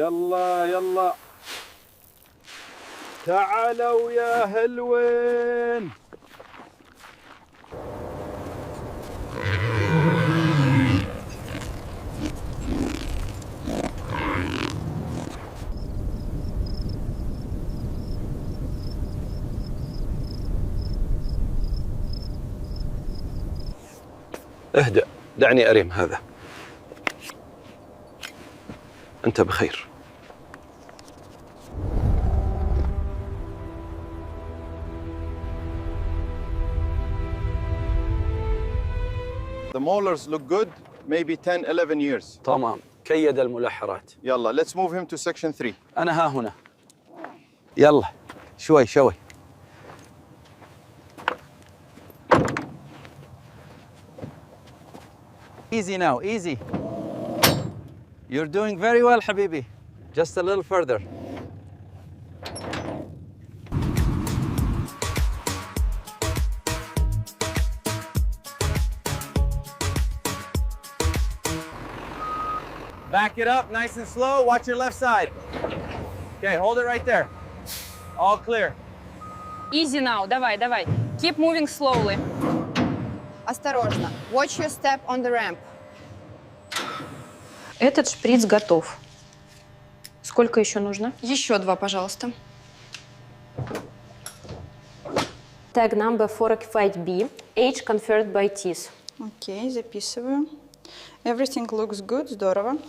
يلا يلا تعالوا يا هلوين. اهدأ، دعني أرم هذا. أنت بخير. The molars look good, maybe 10, 11 years. تمام، كيد الملحرات. يلا, let's move him to section 3. أنا ها هنا. يلا, شوي شوي. Easy now, easy. You're doing very well, حبيبي. Just a little further. Back it up, nice and slow. Watch your left side. Okay, hold it right there. All clear. Easy now, давай, давай. Keep moving slowly. Осторожно. Watch your step on the ramp. Этот шприц готов. Сколько еще нужно? Еще 2, пожалуйста. Tag number 45B, age conferred by teeth. Окей, записываю. Everything looks good, здорово.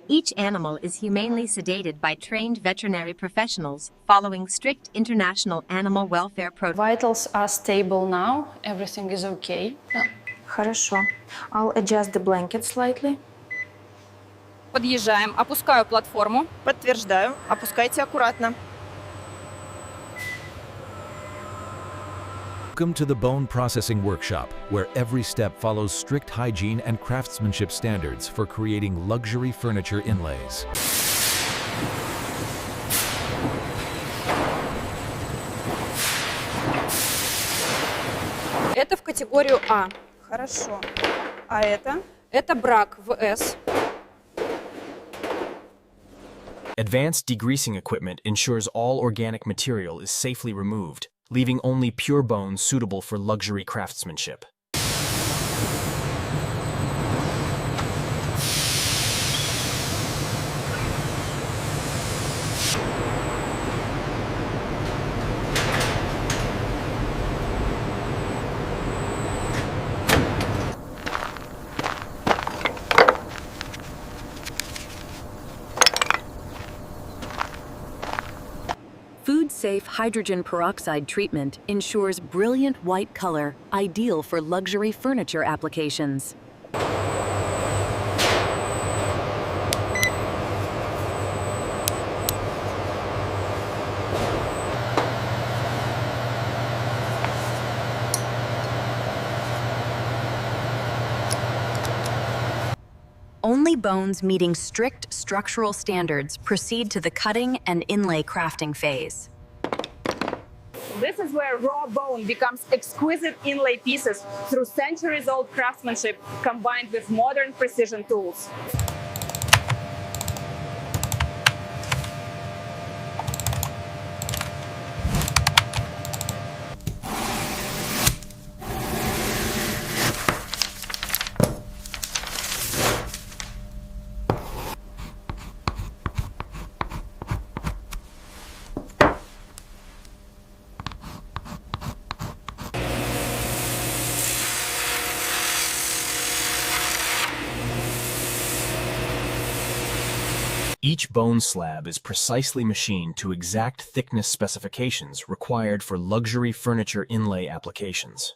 Each animal is humanely sedated by trained veterinary professionals following strict international animal welfare protocols. Vitals are stable now. Everything is okay. Хорошо. I'll adjust the blanket slightly. Подъезжаем, опускаю платформу. Подтверждаю. Опускайте аккуратно. Welcome to the Bone Processing Workshop, where every step follows strict hygiene and craftsmanship standards for creating luxury furniture inlays. Это в категорию А. Хорошо. А это? Это брак в С. Advanced degreasing equipment ensures all organic material is safely removed, leaving only pure bones suitable for luxury craftsmanship. Food-safe hydrogen peroxide treatment ensures brilliant white color, ideal for luxury furniture applications. Only bones meeting strict structural standards proceed to the cutting and inlay crafting phase. This is where raw bone becomes exquisite inlay pieces through centuries-old craftsmanship combined with modern precision tools. Each bone slab is precisely machined to exact thickness specifications required for luxury furniture inlay applications.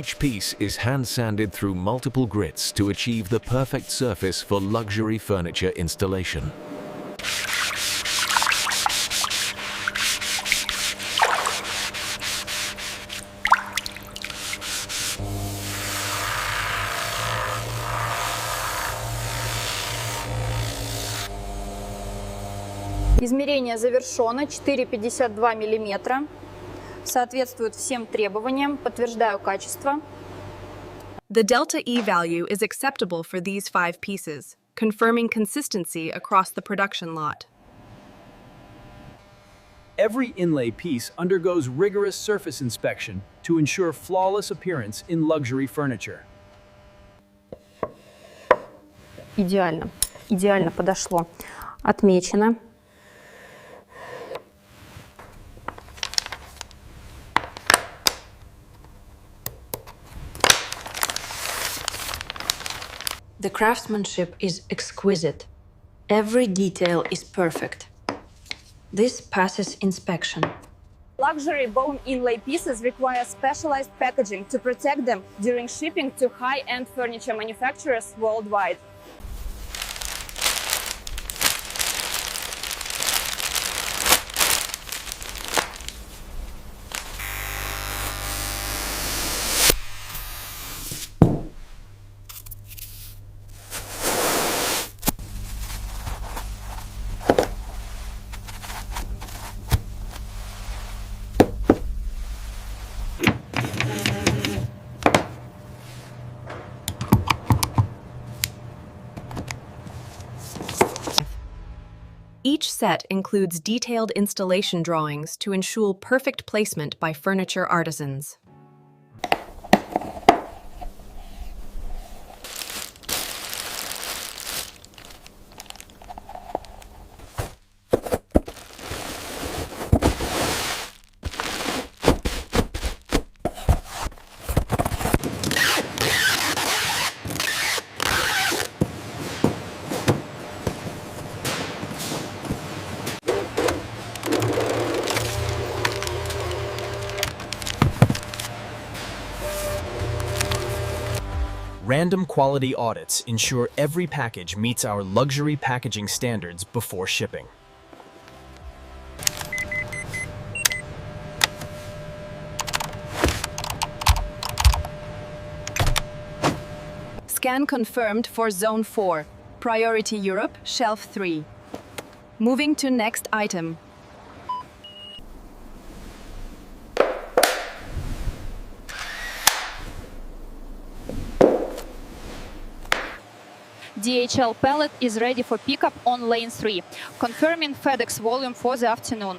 Each piece is hand-sanded through multiple grits to achieve the perfect surface for luxury furniture installation. Измерение завершено, 4,52 мм. Соответствует всем требованиям, подтверждаю качество. The delta E value is acceptable for these 5 pieces, confirming consistency across the production lot. Every inlay piece undergoes rigorous surface inspection to ensure flawless appearance in luxury furniture. Идеально. Идеально подошло. Отмечено. The craftsmanship is exquisite. Every detail is perfect. This passes inspection. Luxury bone inlay pieces require specialized packaging to protect them during shipping to high-end furniture manufacturers worldwide. Each set includes detailed installation drawings to ensure perfect placement by furniture artisans. Random quality audits ensure every package meets our luxury packaging standards before shipping. Scan confirmed for Zone 4, Priority Europe, Shelf 3. Moving to next item. DHL pallet is ready for pickup on lane 3, confirming FedEx volume for the afternoon.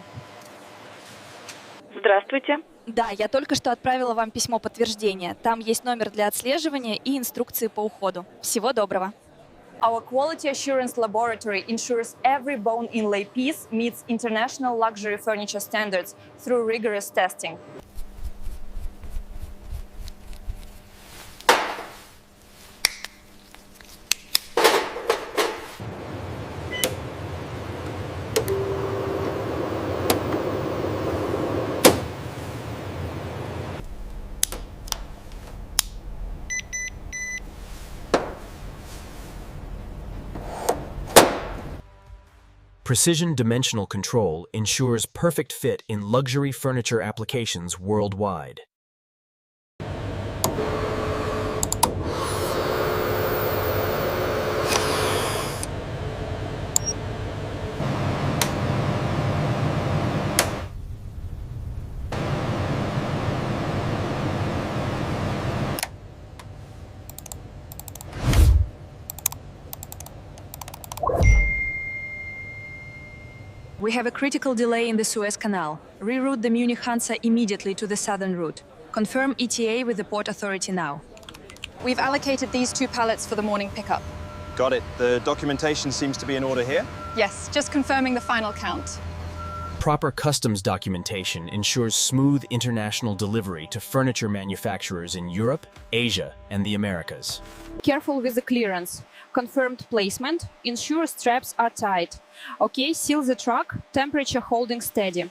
Здравствуйте. Да, я только что отправила вам письмо подтверждения. Там есть номер для отслеживания и инструкции по уходу. Всего доброго. Our quality assurance laboratory ensures every bone inlay piece meets international luxury furniture standards through rigorous testing. Precision dimensional control ensures perfect fit in luxury furniture applications worldwide. We have a critical delay in the Suez Canal. Reroute the Munich Hansa immediately to the southern route. Confirm ETA with the port authority now. We've allocated these 2 pallets for the morning pickup. Got it. The documentation seems to be in order here. Yes, just confirming the final count. Proper customs documentation ensures smooth international delivery to furniture manufacturers in Europe, Asia, and the Americas. Careful with the clearance. Confirmed placement. Ensure straps are tight. Okay, seal the truck. Temperature holding steady.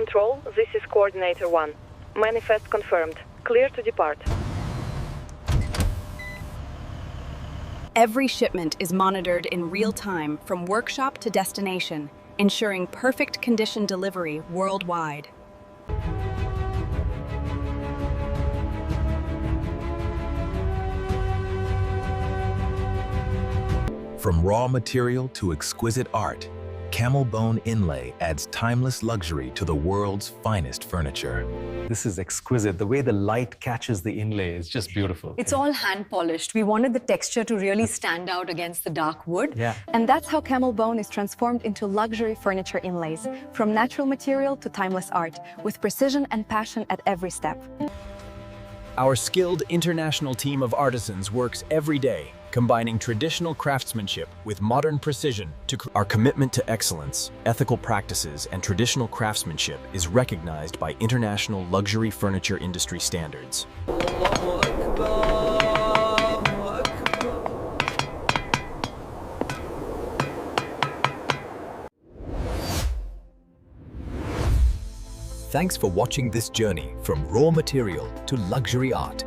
control, this is coordinator 1. Manifest confirmed. Clear to depart. Every shipment is monitored in real time from workshop to destination, ensuring perfect condition delivery worldwide. From raw material to exquisite art, Camel Bone Inlay adds timeless luxury to the world's finest furniture. This is exquisite. The way the light catches the inlay is just beautiful. It's all hand polished. We wanted the texture to really stand out against the dark wood. Yeah. And that's how Camel Bone is transformed into luxury furniture inlays, from natural material to timeless art, with precision and passion at every step. Our skilled international team of artisans works every day, combining traditional craftsmanship with modern precision. Our commitment to excellence, ethical practices, and traditional craftsmanship is recognized by international luxury furniture industry standards. Thanks for watching this journey from raw material to luxury art.